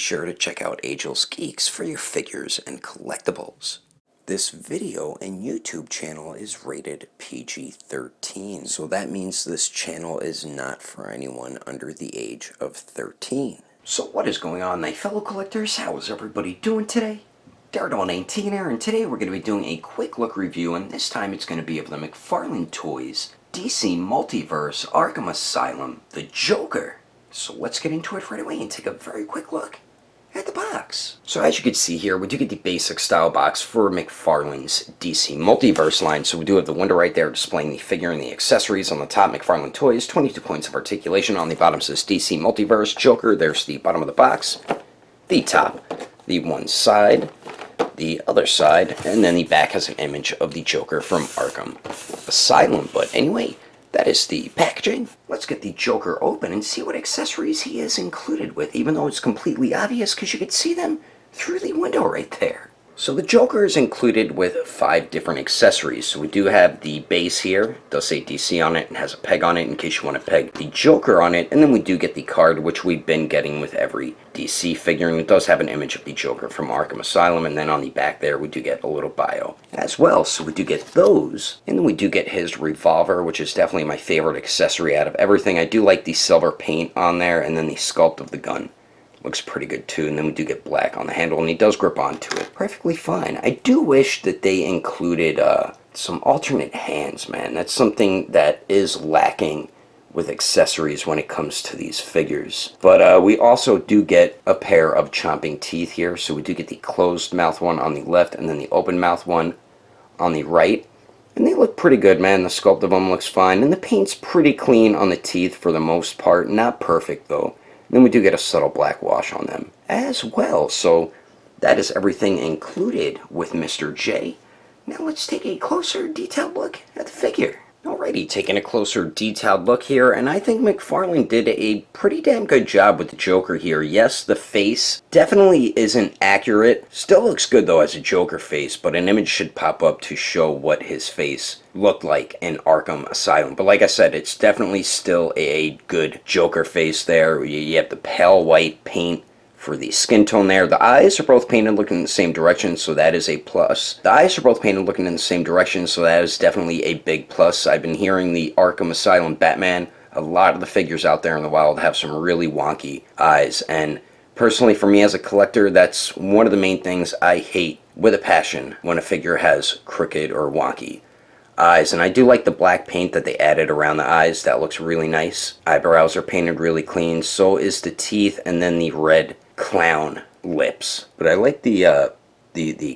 sure to check out Agelessgeeks for your figures and collectibles. This video and YouTube channel is rated PG-13, so that means this channel is not for anyone under the age of 13. So what is going on, my fellow collectors? How is everybody doing today? Daredevil19 here, and today we're going to be doing a quick look review, and this time it's going to be of the McFarlane Toys, DC Multiverse, Arkham Asylum, the Joker. So let's get into it right away and take a very quick look at the box. So as you can see here, we do get the basic style box for McFarlane's DC Multiverse line. So we do have the window right there displaying the figure and the accessories. On the top, McFarlane Toys, 22 points of articulation. On the bottom says DC Multiverse, Joker. There's the bottom of the box, the top, the one side, the other side, and then the back has an image of the Joker from Arkham Asylum. But anyway, that is the packaging. Let's get the Joker open and see what accessories he is included with, even though it's completely obvious because you can see them through the window right there. So the Joker is included with 5 different accessories. So we do have the base here. It does say DC on it and has a peg on it in case you want to peg the Joker on it. And then we do get the card, which we've been getting with every DC figure. And it does have an image of the Joker from Arkham Asylum. And then on the back there, we do get a little bio as well. So we do get those. And then we do get his revolver, which is definitely my favorite accessory out of everything. I do like the silver paint on there and then the sculpt of the gun. Looks pretty good too, and then we do get black on the handle, and he does grip onto it perfectly fine. I do wish that they included some alternate hands, man. That's something that is lacking with accessories when it comes to these figures. But we also do get a pair of chomping teeth here, so we do get the closed mouth one on the left, and then the open mouth one on the right. And they look pretty good, man. The sculpt of them looks fine, and the paint's pretty clean on the teeth for the most part. Not perfect, though. Then we do get a subtle black wash on them as well. So that is everything included with Mr. J. Now let's take a closer detailed look at the figure. Alrighty, taking a closer detailed look here, and I think McFarlane did a pretty damn good job with the Joker here. Yes, the face definitely isn't accurate. Still looks good though as a Joker face, but an image should pop up to show what his face looked like in Arkham Asylum. But like I said, it's definitely still a good Joker face there. You have the pale white paint for the skin tone there. The eyes are both painted looking in the same direction, so that is a plus. The eyes are both painted looking in the same direction, so that is definitely a big plus. I've been hearing the Arkham Asylum Batman, a lot of the figures out there in the wild have some really wonky eyes, and personally for me as a collector, that's one of the main things I hate with a passion when a figure has crooked or wonky eyes. And I do like the black paint that they added around the eyes. That looks really nice. Eyebrows are painted really clean, so is the teeth, and then the red clown lips. But I like the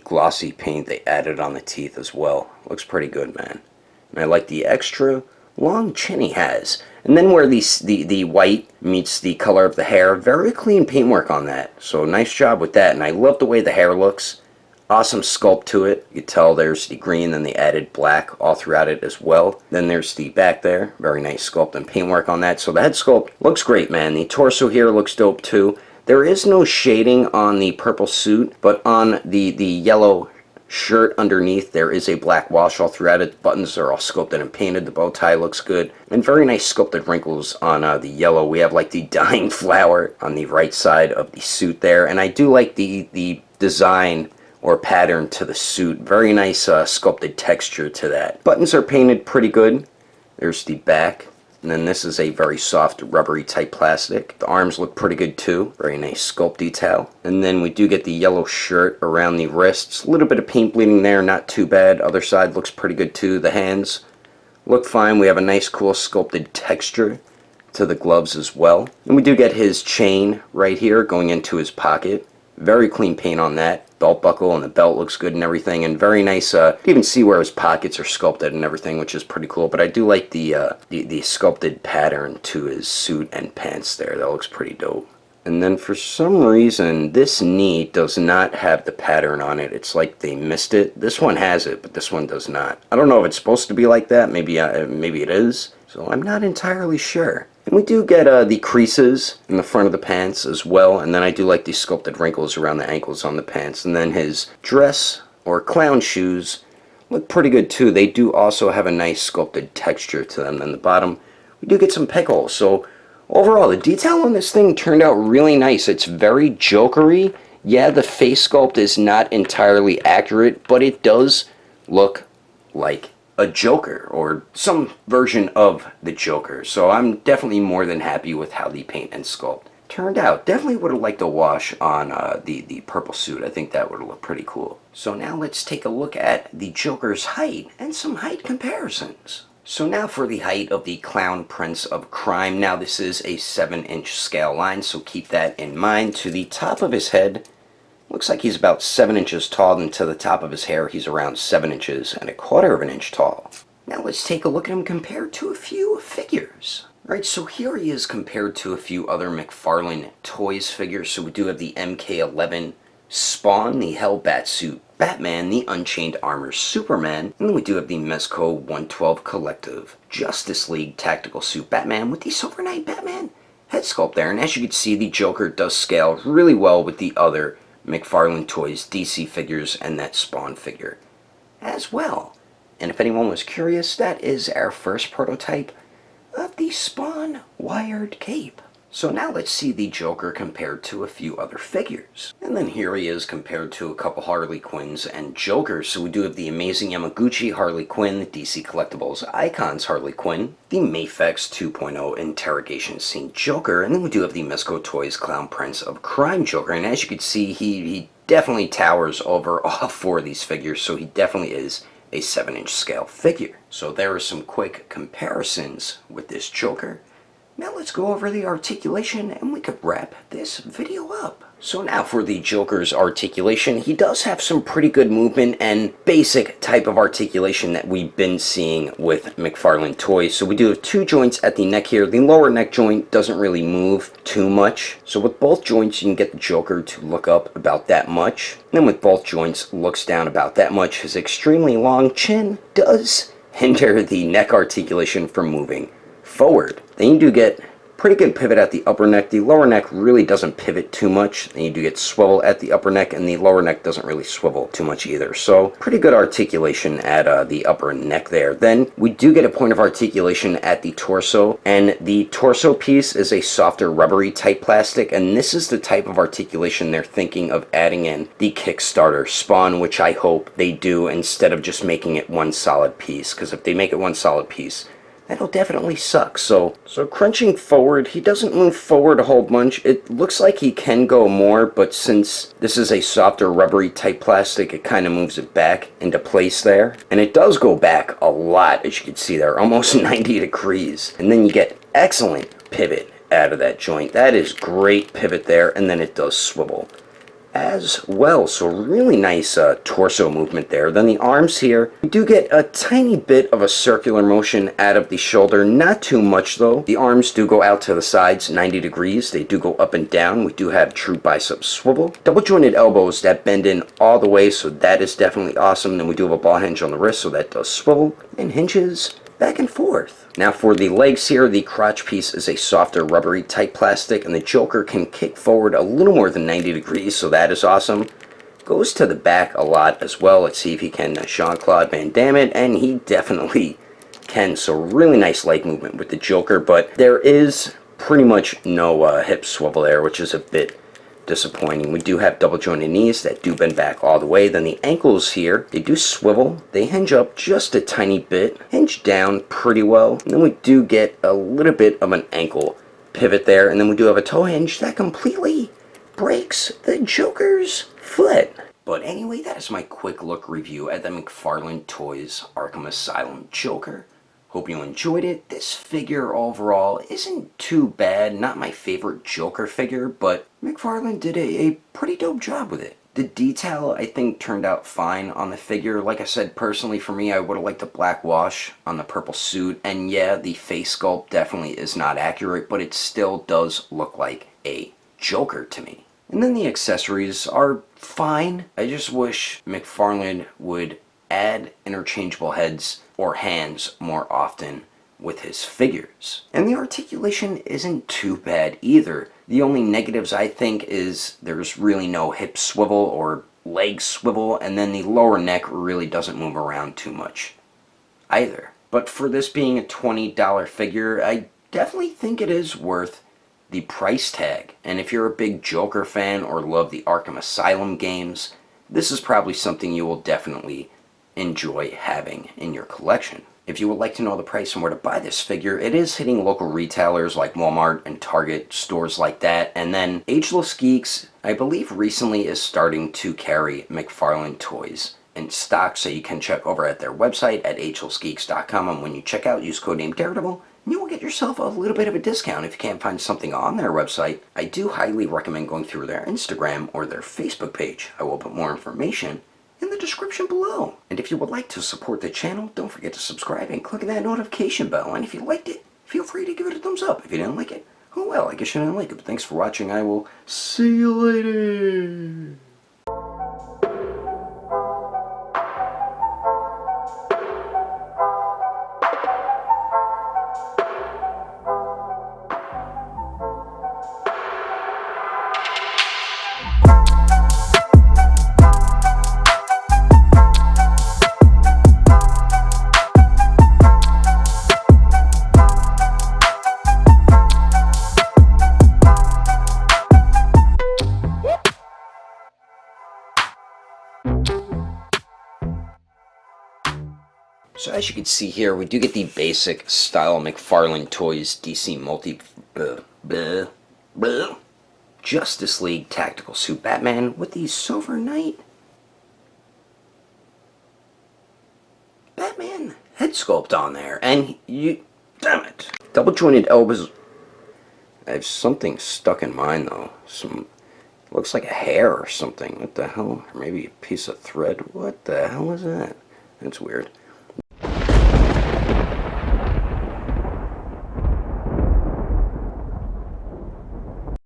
glossy paint they added on the teeth as well. Looks pretty good, man. And I like the extra long chin he has. And then where the white meets the color of the hair, very clean paintwork on that. So nice job with that. And I love the way the hair looks. Awesome sculpt to it. You can tell there's the green, then they added black all throughout it as well. Then there's the back there. Very nice sculpt and paintwork on that. So the head sculpt looks great, man. The torso here looks dope too. There is no shading on the purple suit, but on the yellow shirt underneath, there is a black wash all throughout it. The buttons are all sculpted and painted. The bow tie looks good. And very nice sculpted wrinkles on the yellow. We have like the dying flower on the right side of the suit there. And I do like the design or pattern to the suit. Very nice sculpted texture to that. Buttons are painted pretty good. There's the back. And then this is a very soft, rubbery type plastic. The arms look pretty good too. Very nice sculpt detail. And then we do get the yellow shirt around the wrists. A little bit of paint bleeding there, not too bad. Other side looks pretty good too. The hands look fine. We have a nice, cool sculpted texture to the gloves as well. And we do get his chain right here going into his pocket. Very clean paint on that. Belt buckle and the belt looks good and everything, and very nice. You can see where his pockets are sculpted and everything, which is pretty cool. But I do like the sculpted pattern to his suit and pants there. That looks pretty dope. And then for some reason, this knee does not have the pattern on it. It's like they missed it. This one has it, but this one does not. I don't know if it's supposed to be like that. Maybe it is. So I'm not entirely sure. And we do get the creases in the front of the pants as well. And then I do like the sculpted wrinkles around the ankles on the pants. And then his dress or clown shoes look pretty good too. They do also have a nice sculpted texture to them. And the bottom, we do get some peg holes. So overall, the detail on this thing turned out really nice. It's very Jokery. Yeah, the face sculpt is not entirely accurate, but it does look like a Joker, or some version of the Joker. So I'm definitely more than happy with how the paint and sculpt turned out. Definitely would have liked a wash on the purple suit. I think that would have looked pretty cool. So now let's take a look at the Joker's height and some height comparisons. So now for the height of the Clown Prince of Crime. Now this is a 7-inch scale line, so keep that in mind. To the top of his head, looks like he's about 7 inches tall, and to the top of his hair, he's around 7 inches and 1/4 of an inch tall. Now let's take a look at him compared to a few figures. Alright, so here he is compared to a few other McFarlane Toys figures. So we do have the MK11 Spawn, the Hellbat suit Batman, the Unchained Armor Superman, and then we do have the Mezco 112 Collective Justice League Tactical Suit Batman with the Silver Knight Batman head sculpt there. And as you can see, the Joker does scale really well with the other McFarlane Toys DC figures and that Spawn figure as well. And if anyone was curious, that is our first prototype of the Spawn wired cape. So now let's see the Joker compared to a few other figures. And then here he is compared to a couple Harley Quinns and Jokers. So we do have the Amazing Yamaguchi Harley Quinn, the DC Collectibles Icons Harley Quinn, the Mafex 2.0 Interrogation Scene Joker, and then we do have the Mezco Toys Clown Prince of Crime Joker. And as you can see, he definitely towers over all 4 of these figures, so he definitely is a 7-inch scale figure. So there are some quick comparisons with this Joker. Now let's go over the articulation and we could wrap this video up. So now for the Joker's articulation, he does have some pretty good movement and basic type of articulation that we've been seeing with McFarlane Toys. So we do have 2 joints at the neck here. The lower neck joint doesn't really move too much. So with both joints, you can get the Joker to look up about that much. And then with both joints, looks down about that much. His extremely long chin does hinder the neck articulation from moving forward. Then you do get pretty good pivot at the upper neck. The lower neck really doesn't pivot too much. Then you do get swivel at the upper neck, and the lower neck doesn't really swivel too much either. So pretty good articulation at the upper neck there. Then we do get a point of articulation at the torso, and the torso piece is a softer rubbery type plastic, and this is the type of articulation they're thinking of adding in the Kickstarter Spawn, which I hope they do instead of just making it one solid piece, because if they make it one solid piece, that'll definitely suck. So crunching forward, he doesn't move forward a whole bunch. It looks like he can go more, but since this is a softer rubbery type plastic, it kind of moves it back into place there. And it does go back a lot, as you can see there, almost 90 degrees. And then you get excellent pivot out of that joint. That is great pivot there, and then it does swivel as well. So really nice torso movement there. Then the arms here, we do get a tiny bit of a circular motion out of the shoulder, not too much though. The arms do go out to the sides 90 degrees. They do go up and down. We do have true bicep swivel. Double jointed elbows that bend in all the way, so that is definitely awesome. Then we do have a ball hinge on the wrist, so that does swivel and hinges back and forth. Now for the legs here, the crotch piece is a softer rubbery type plastic, and the Joker can kick forward a little more than 90 degrees, so that is awesome. Goes to the back a lot as well. Let's see if he can Jean-Claude Van Damme it, and he definitely can. So really nice leg movement with the Joker, but there is pretty much no hip swivel there, which is a bit disappointing. We do have double jointed knees that do bend back all the way. Then the ankles here, they do swivel. They hinge up just a tiny bit, hinge down pretty well. And then we do get a little bit of an ankle pivot there. And then we do have a toe hinge that completely breaks the Joker's foot. But anyway, that is my quick look review at the McFarlane Toys Arkham Asylum Joker. Hope you enjoyed it. This figure overall isn't too bad. Not my favorite Joker figure, but McFarlane did a pretty dope job with it. The detail, I think, turned out fine on the figure. Like I said, personally for me, I would have liked a black wash on the purple suit. And yeah, the face sculpt definitely is not accurate, but it still does look like a Joker to me. And then the accessories are fine. I just wish McFarlane would add interchangeable heads or hands more often with his figures. And the articulation isn't too bad either. The only negatives I think is there's really no hip swivel or leg swivel, and then the lower neck really doesn't move around too much either. But for this being a $20 figure, I definitely think it is worth the price tag. And if you're a big Joker fan or love the Arkham Asylum games, this is probably something you will definitely enjoy having in your collection. If you would like to know the price and where to buy this figure, it is hitting local retailers like Walmart and Target, stores like that. And then Agelessgeeks, I believe recently is starting to carry McFarlane toys in stock, so you can check over at their website at agelessgeeks.com, and when you check out, use code name Daredevil, and you will get yourself a little bit of a discount if you can't find something on their website. I do highly recommend going through their Instagram or their Facebook page. I will put more information in the description below. And if you would like to support the channel, don't forget to subscribe and click that notification bell. And if you liked it, feel free to give it a thumbs up. If you didn't like it, oh well, I guess you didn't like it. But thanks for watching. I will see you later. So as you can see here, we do get the basic style McFarlane Toys DC Justice League Tactical Suit Batman with the Silver Knight Batman head sculpt on there. And you, damn it, double jointed elbows. I have something stuck in mine though. Looks like a hair or something. What the hell? Or maybe a piece of thread. What the hell is that? That's weird.